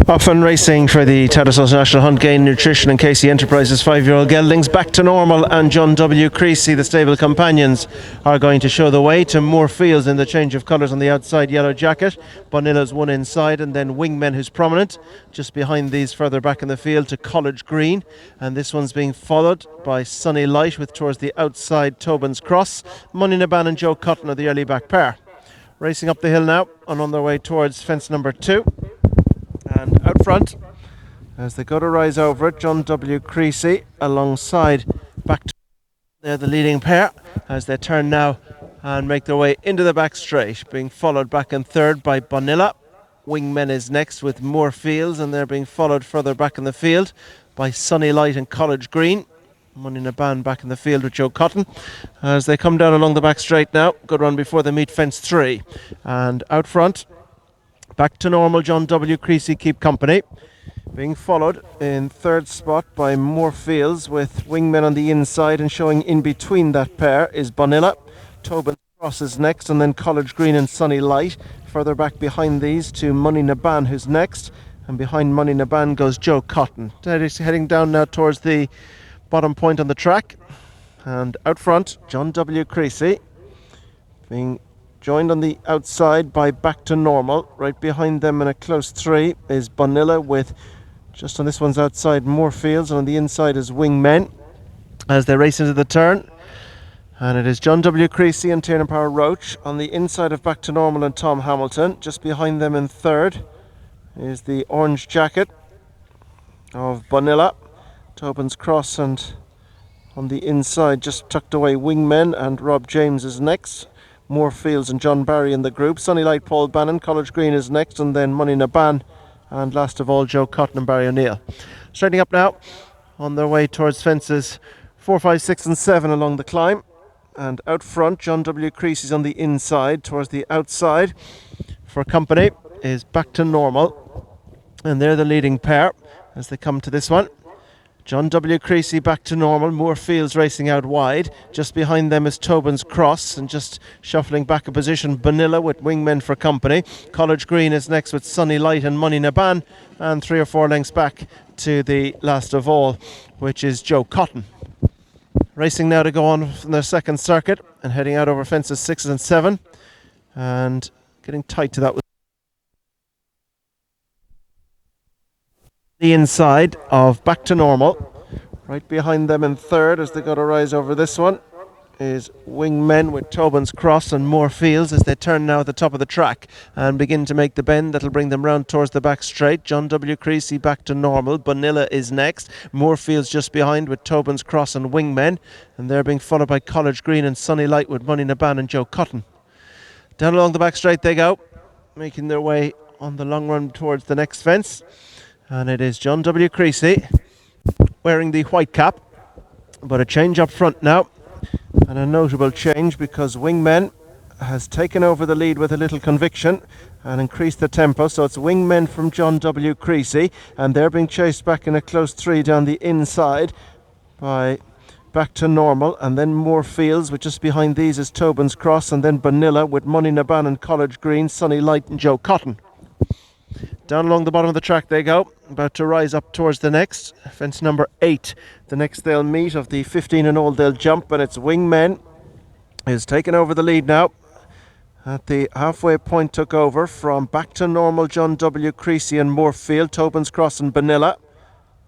Off and racing for the Tattersalls National Hunt Gain Nutrition and Casey Enterprises 5-year-old geldings. Back to Normal and John W. Creasy, the stable companions, are going to show the way to more fields in the change of colours on the outside. Yellow jacket, Bonilla's one inside, and then Wingmen, who's prominent just behind these further back in the field to College Green, and this one's being followed by Sunny Light with towards the outside Tobin's Cross. Money Naban and Joe Cotton are the early back pair. Racing up the hill now and on their way towards fence number 2. And out front, as they go to rise over it, John W. Creasy alongside back to they're the leading pair as they turn now and make their way into the back straight, being followed back in third by Bonilla. Wingmen is next with Moore Fields, and they're being followed further back in the field by Sunny Light and College Green. Money Naban back in the field with Joe Cotton as they come down along the back straight now. Good run before they meet fence 3. And out front, Back to Normal, John W. Creasy keep company, being followed in third spot by Moore Fields with Wingmen on the inside, and showing in between that pair is Bonilla. Tobin Cross is next, and then College Green and Sunny Light. Further back behind these to Money Naban, who's next, and behind Money Naban goes Joe Cotton. Heading down now towards the bottom point on the track, and out front John W. Creasy being joined on the outside by Back to Normal. Right behind them in a close 3 is Bonilla with, just on this one's outside, Moore Fields, and on the inside is Wingmen as they race into the turn. And it is John W. Creasy and Tiernan Power Roach on the inside of Back to Normal and Tom Hamilton. Just behind them in third is the orange jacket of Bonilla, Tobin's Cross, and on the inside, just tucked away, Wingmen, and Rob James is next. Moore Fields and John Barry in the group. Sunny Light, Paul Bannon. College Green is next, and then Money Naban, and last of all Joe Cotton and Barry O'Neill. Straightening up now on their way towards fences 4, 5, 6 and 7 along the climb. And out front, John W. Creasy's on the inside. Towards the outside for company is Back to Normal, and they're the leading pair as they come to this one. John W. Creasy Back to Normal, Moore Fields racing out wide. Just behind them is Tobin's Cross, and just shuffling back a position, Bonilla with Wingmen for company. College Green is next with Sunny Light and Money Naban, and 3 or 4 lengths back to the last of all, which is Joe Cotton. Racing now to go on from their second circuit and heading out over fences 6 and 7, and getting tight to that with the inside of Back to Normal. Right behind them in third as they go to rise over this one is Wingmen with Tobin's Cross and Moore Fields as they turn now at the top of the track and begin to make the bend that'll bring them round towards the back straight. John W. Creasy Back to Normal. Bonilla is next. Moore Fields just behind with Tobin's Cross and Wingmen, and they're being followed by College Green and Sunny Light with Money Naban and Joe Cotton. Down along the back straight they go, making their way on the long run towards the next fence. And it is John W. Creasy wearing the white cap, but a change up front now, and a notable change because Wingmen has taken over the lead with a little conviction and increased the tempo. So it's Wingmen from John W. Creasy, and they're being chased back in a close 3 down the inside by Back to Normal, and then Moore Fields, with just behind these is Tobin's Cross, and then Bonilla with Money Naban and College Green, Sunny Light and Joe Cotton. Down along the bottom of the track they go, about to rise up towards the next, fence number 8. The next they'll meet of the 15 and old they'll jump, and it's Wingmen is taking over the lead now. At the halfway point took over from Back to Normal, John W. Creasy and Moore Field, Tobin's Cross and Bonilla.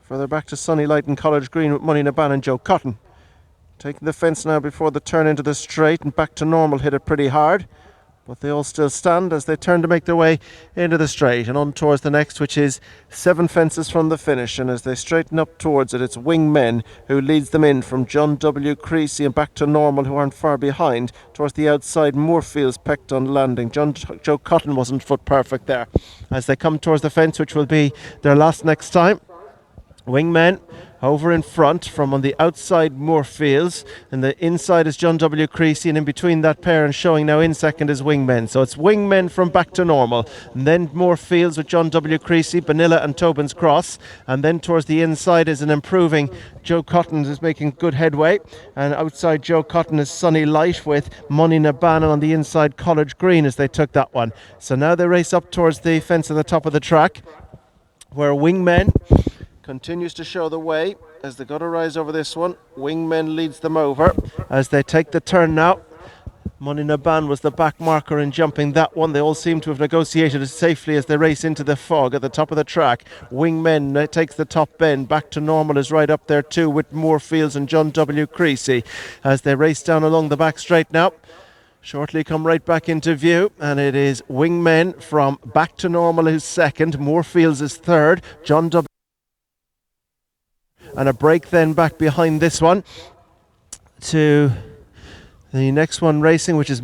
Further back to Sunny Light and College Green with Money Naban and Joe Cotton. Taking the fence now before the turn into the straight, and Back to Normal hit it pretty hard. But they all still stand as they turn to make their way into the straight and on towards the next, which is 7 fences from the finish. And as they straighten up towards it, it's Wingmen who leads them in from John W. Creasy and Back to Normal, who aren't far behind. Towards the outside, Moorfields pecked on landing. Joe Cotton wasn't foot perfect there. As they come towards the fence, which will be their last next time, Wingmen over in front from on the outside Moore Fields, and the inside is John W. Creasy, and in between that pair and showing now in second is Wingmen. So it's Wingmen from Back to Normal, and then Moore Fields with John W. Creasy, Bonilla and Tobin's Cross, and then towards the inside is an improving Joe Cotton is making good headway, and outside Joe Cotton is Sunny Light with Money Naban, and on the inside College Green as they took that one. So now they race up towards the fence at the top of the track. where Wingmen continues to show the way as they got to rise over this one. Wingmen leads them over as they take the turn now. Money Naban was the back marker in jumping that one. They all seem to have negotiated it safely as they race into the fog at the top of the track. Wingmen takes the top bend. Back to Normal is right up there too with Moorefields and John W. Creasy as they race down along the back straight now. Shortly come right back into view, and it is Wingmen from Back to Normal who's second. Moorefields is third. John W. And a break then back behind this one to the next one racing, which is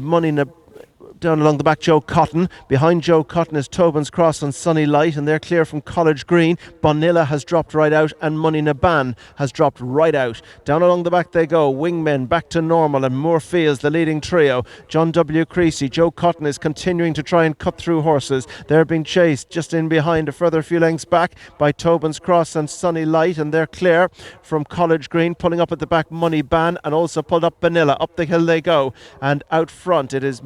down along the back, Joe Cotton. Behind Joe Cotton is Tobin's Cross and Sunny Light, and they're clear from College Green. Bonilla has dropped right out, and Money Naban has dropped right out. Down along the back they go. Wingmen Back to Normal and Moorefields, the leading trio. John W. Creasy, Joe Cotton is continuing to try and cut through horses. They're being chased just in behind, a further few lengths back by Tobin's Cross and Sunny Light, and they're clear from College Green. Pulling up at the back, Money Ban, and also pulled up Bonilla. Up the hill they go, and out front it is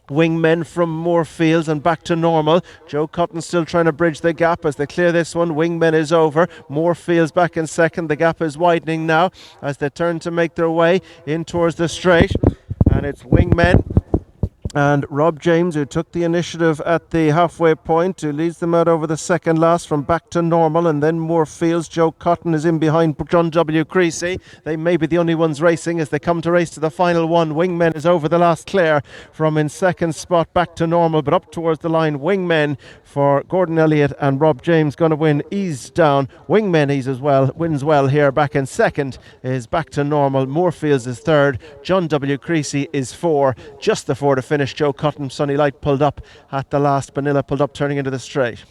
Wingmen from Moorefields and Back to Normal. Joe Cotton still trying to bridge the gap as they clear this one. Wingmen is over. Moorefields back in second. The gap is widening now as they turn to make their way in towards the straight. And it's Wingmen and Rob James who took the initiative at the halfway point, who leads them out over the second last from Back to Normal, and then Moorefields. Joe Cotton is in behind John W. Creasy. They may be the only ones racing as they come to race to the final one. Wingmen is over the last clear from in second spot Back to Normal, but up towards the line. Wingmen for Gordon Elliott and Rob James going to win ease down. Wingmen wins well here. Back in second is Back to Normal. Moorefields is third. John W. Creasy is four. Just the four to finish. Joe Cotton, Sunny Light pulled up at the last. Bonilla pulled up turning into the straight.